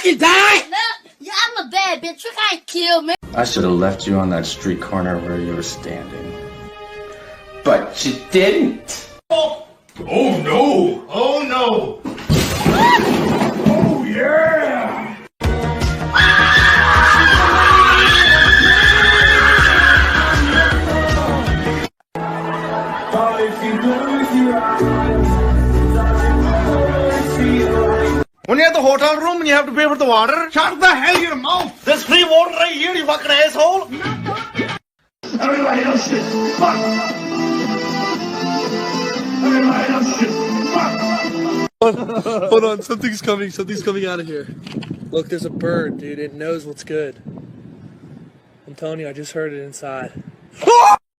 fucking die! No, yeah, I'm a bad bitch. You can't kill me. I should have left you on that street corner where you were standing. But you didn't. Oh no! Oh no! Oh yeah! When you're at the hotel room and you have to pay for the water, Shut the hell your mouth! there's free water right here, you fucking asshole! Everybody else shit. Fuck! Everybody else shit. Fuck! Hold on, something's coming out of here. Look, there's a bird, dude. It knows what's good. I'm telling you, I just heard it inside.